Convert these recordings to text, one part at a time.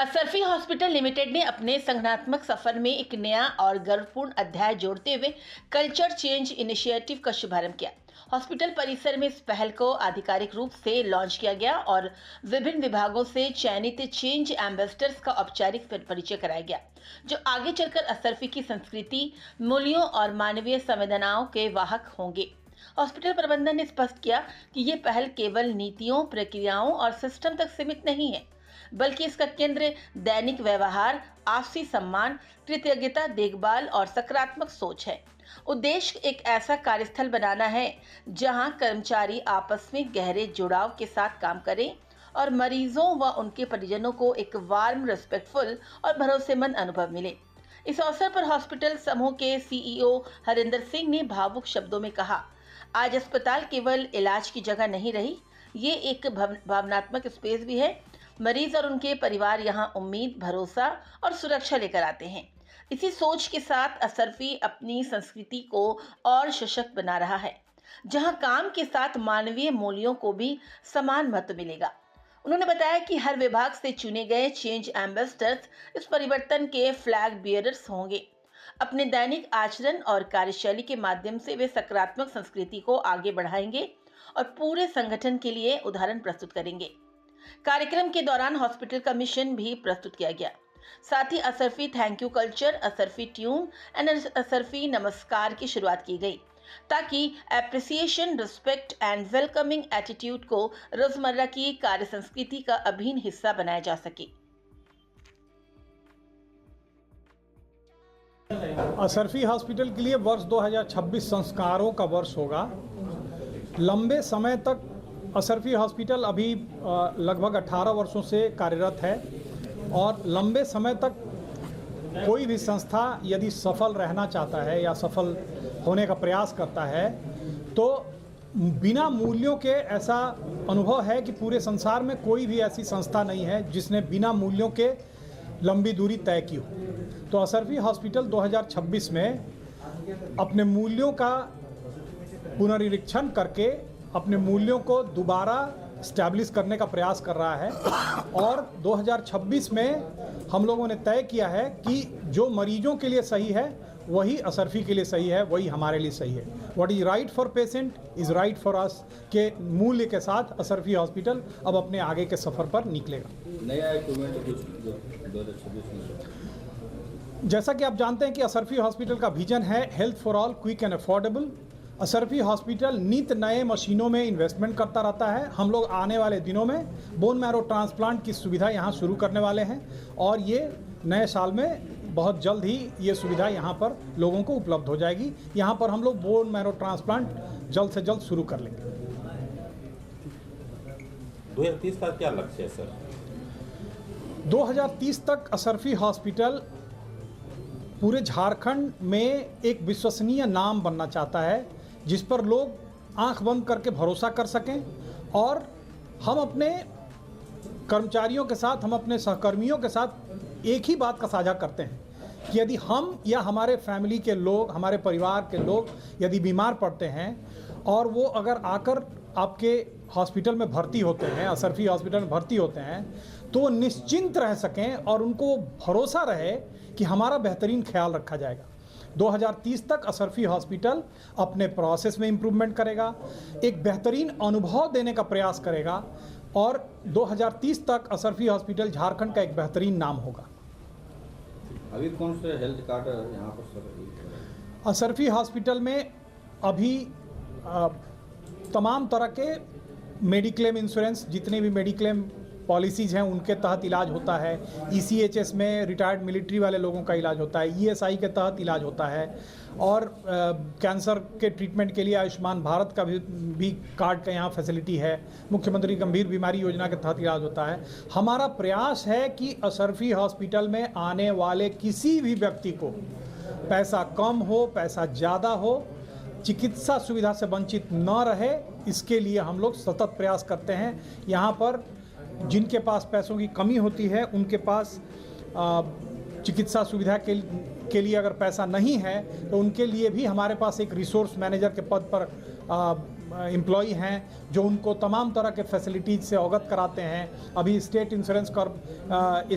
Asarfi hospital limited ने अपने संगठनात्मक सफर में एक नया और गर्वपूर्ण अध्याय जोड़ते हुए कल्चर चेंज इनिशिएटिव का शुभारंभ किया। हॉस्पिटल परिसर में इस पहल को आधिकारिक रूप से लॉन्च किया गया और विभिन्न विभागों से चयनित चेंज एम्बेसडर्स का औपचारिक परिचय कराया गया, जो आगे चलकर असरफी की संस्कृति, मूल्यों और मानवीय संवेदनाओं के वाहक होंगे। हॉस्पिटल प्रबंधन ने स्पष्ट किया कि ये पहल केवल नीतियों, प्रक्रियाओं और सिस्टम तक सीमित नहीं है, बल्कि इसका केंद्र दैनिक व्यवहार, आपसी सम्मान, कृतज्ञता, देखभाल और सकारात्मक सोच है। उद्देश्य एक ऐसा कार्यस्थल बनाना है जहां कर्मचारी आपस में गहरे जुड़ाव के साथ काम करें और मरीजों व उनके परिजनों को एक वार्म, रिस्पेक्टफुल और भरोसेमंद अनुभव मिले। इस अवसर पर हॉस्पिटल समूह के सीईओ हरिंदर सिंह ने भावुक शब्दों में कहा, आज अस्पताल केवल इलाज की जगह नहीं रही, ये एक भावनात्मक स्पेस भी है। मरीज और उनके परिवार यहाँ उम्मीद, भरोसा और सुरक्षा लेकर आते हैं। इसी सोच के साथ असरफी अपनी संस्कृति को और सशक्त बना रहा है, जहाँ काम के साथ मानवीय मूल्यों को भी समान महत्व मिलेगा। उन्होंने बताया कि हर विभाग से चुने गए चेंज एम्बेसडर्स इस परिवर्तन के फ्लैग बियरर्स होंगे। अपने दैनिक आचरण और कार्यशैली के माध्यम से वे सकारात्मक संस्कृति को आगे बढ़ाएंगे और पूरे संगठन के लिए उदाहरण प्रस्तुत करेंगे। कार्यक्रम के दौरान हॉस्पिटल का मिशन भी प्रस्तुत किया गया। साथ ही Asarfi thank you culture, Asarfi tune and Asarfi नमस्कार की शुरुआत की गई, ताकि appreciation, respect and welcoming attitude को रोजमर्रा की कार्य संस्कृति का अभिन्न हिस्सा बनाया जा सके। असरफी हॉस्पिटल के लिए वर्ष 2026 संस्कारों का वर्ष होगा। लंबे समय तक असरफी हॉस्पिटल अभी लगभग 18 वर्षों से कार्यरत है और लंबे समय तक कोई भी संस्था यदि सफल रहना चाहता है या सफल होने का प्रयास करता है तो बिना मूल्यों के, ऐसा अनुभव है कि पूरे संसार में कोई भी ऐसी संस्था नहीं है जिसने बिना मूल्यों के लंबी दूरी तय की हो। तो असरफी हॉस्पिटल 2026 में अपने मूल्यों का पुनरीक्षण करके अपने मूल्यों को दोबारा स्टैब्लिश करने का प्रयास कर रहा है और 2026 में हम लोगों ने तय किया है कि जो मरीजों के लिए सही है वही असरफी के लिए सही है, वही हमारे लिए सही है। What is right for patient is right for us के मूल्य के साथ असरफी हॉस्पिटल अब अपने आगे के सफ़र पर निकलेगा। नया इक्विपमेंट कुछ 2026 में, जैसा कि आप जानते हैं कि असरफी हॉस्पिटल का विजन है health for all, quick and affordable. Asarfi hospital नित नए मशीनों में इन्वेस्टमेंट करता रहता है। हम लोग आने वाले दिनों में बोन मैरो ट्रांसप्लांट की सुविधा यहाँ शुरू करने वाले हैं और ये नए साल में बहुत जल्द ही ये सुविधा यहाँ पर लोगों को उपलब्ध हो जाएगी। यहाँ पर हम लोग बोन मैरो ट्रांसप्लांट जल्द से जल्द शुरू कर लेंगे। 2030 का क्या लक्ष्य है सर? 2030 तक असरफी हॉस्पिटल पूरे झारखंड में एक विश्वसनीय नाम बनना चाहता है, जिस पर लोग आंख बंद करके भरोसा कर सकें और हम अपने कर्मचारियों के साथ, हम अपने सहकर्मियों के साथ एक ही बात का साझा करते हैं कि यदि हम या हमारे फैमिली के लोग, हमारे परिवार के लोग यदि बीमार पड़ते हैं और वो अगर आकर आपके हॉस्पिटल में भर्ती होते हैं, असरफी हॉस्पिटल में भर्ती होते हैं, तो निश्चिंत रह सकें और उनको भरोसा रहे कि हमारा बेहतरीन ख्याल रखा जाएगा। 2030 तक असरफी हॉस्पिटल अपने प्रोसेस में इम्प्रूवमेंट करेगा, एक बेहतरीन अनुभव देने का प्रयास करेगा और 2030 तक असरफी हॉस्पिटल झारखंड का एक बेहतरीन नाम होगा। अभी कौन से हेल्थ कार्ड यहाँ पर सर? असरफी हॉस्पिटल में अभी तमाम तरह के मेडिक्लेम इंश्योरेंस, जितने भी मेडिक्लेम पॉलिसीज़ हैं उनके तहत इलाज होता है। ECHS में रिटायर्ड मिलिट्री वाले लोगों का इलाज होता है, ESI के तहत इलाज होता है और कैंसर के ट्रीटमेंट के लिए आयुष्मान भारत का भी कार्ड का यहाँ फैसिलिटी है। मुख्यमंत्री गंभीर बीमारी योजना के तहत इलाज होता है। हमारा प्रयास है कि असरफी हॉस्पिटल में आने वाले किसी भी व्यक्ति को पैसा कम हो, पैसा ज़्यादा हो, चिकित्सा सुविधा से वंचित न रहे, इसके लिए हम लोग सतत प्रयास करते हैं। यहाँ पर जिनके पास पैसों की कमी होती है, उनके पास चिकित्सा सुविधा के लिए अगर पैसा नहीं है तो उनके लिए भी हमारे पास एक रिसोर्स मैनेजर के पद पर एम्प्लॉई हैं जो उनको तमाम तरह के फैसिलिटीज़ से अवगत कराते हैं। अभी स्टेट इंश्योरेंस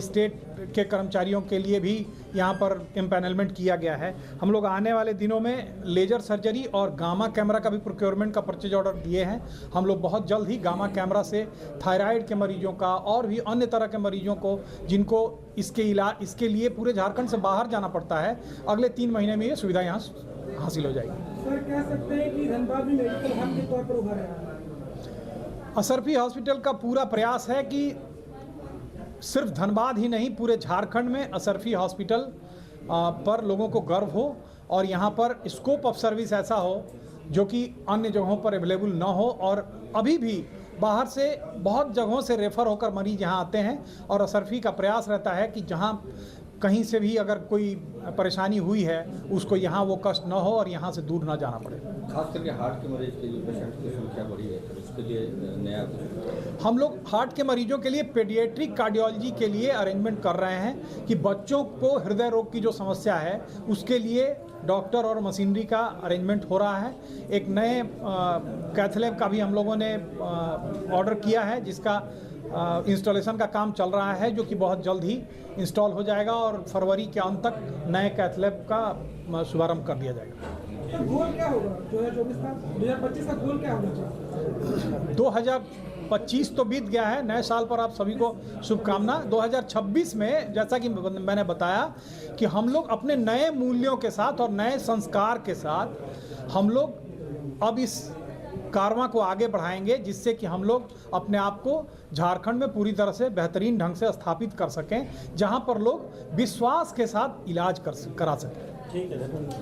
स्टेट के कर्मचारियों के लिए भी यहाँ पर एम्पैनलमेंट किया गया है। हम लोग आने वाले दिनों में लेजर सर्जरी और गामा कैमरा का भी प्रोक्योरमेंट का परचेज ऑर्डर दिए हैं। हम लोग बहुत जल्द ही गामा कैमरा से थायराइड के मरीजों का और भी अन्य तरह के मरीजों को जिनको इसके लिए पूरे झारखंड से बाहर जाना पड़ता है, अगले 3 महीने में ये सुविधा यहाँ हासिल हो जाएगी। सर, कह सकते हैं कि धनबाद भी मेडिकल हब के तौर पर उभर रहा है। असरफी हॉस्पिटल का पूरा प्रयास है कि सिर्फ धनबाद ही नहीं, पूरे झारखंड में असरफी हॉस्पिटल पर लोगों को गर्व हो और यहाँ पर स्कोप ऑफ सर्विस ऐसा हो जो कि अन्य जगहों पर अवेलेबल ना हो। और अभी भी बाहर से बहुत जगहों से रेफ़र होकर मरीज यहाँ आते हैं और असरफी का प्रयास रहता है कि जहाँ कहीं से भी अगर कोई परेशानी हुई है उसको यहाँ वो कष्ट न हो और यहाँ से दूर ना जाना पड़े। खास करके हार्ट के मरीज के लिए पेशेंट की संख्या बढ़ी है, तो उसके लिए नया कुछ हम लोग हार्ट के मरीजों के लिए पेडियाट्रिक कार्डियोलॉजी के लिए अरेंजमेंट कर रहे हैं कि बच्चों को हृदय रोग की जो समस्या है उसके लिए डॉक्टर और मशीनरी का अरेंजमेंट हो रहा है। एक नए कैथ लैब का भी हम लोगों ने ऑर्डर किया है जिसका इंस्टॉलेशन का काम चल रहा है, जो कि बहुत जल्द ही इंस्टॉल हो जाएगा और फरवरी के अंत तक नए कैथ लैब का शुभारंभ कर दिया जाएगा। गोल क्या होगा 2024 का? 2025 का गोल क्या होना चाहिए? 2025 तो बीत गया है, नए साल पर आप सभी को शुभकामना। 2026 में जैसा कि मैंने बताया कि हम लोग अपने नए मूल्यों के साथ और नए संस्कार के साथ हम लोग अब इस कारवां को आगे बढ़ाएंगे, जिससे कि हम लोग अपने आप को झारखंड में पूरी तरह से बेहतरीन ढंग से स्थापित कर सकें, जहां पर लोग विश्वास के साथ इलाज करा सकें। ठीक है।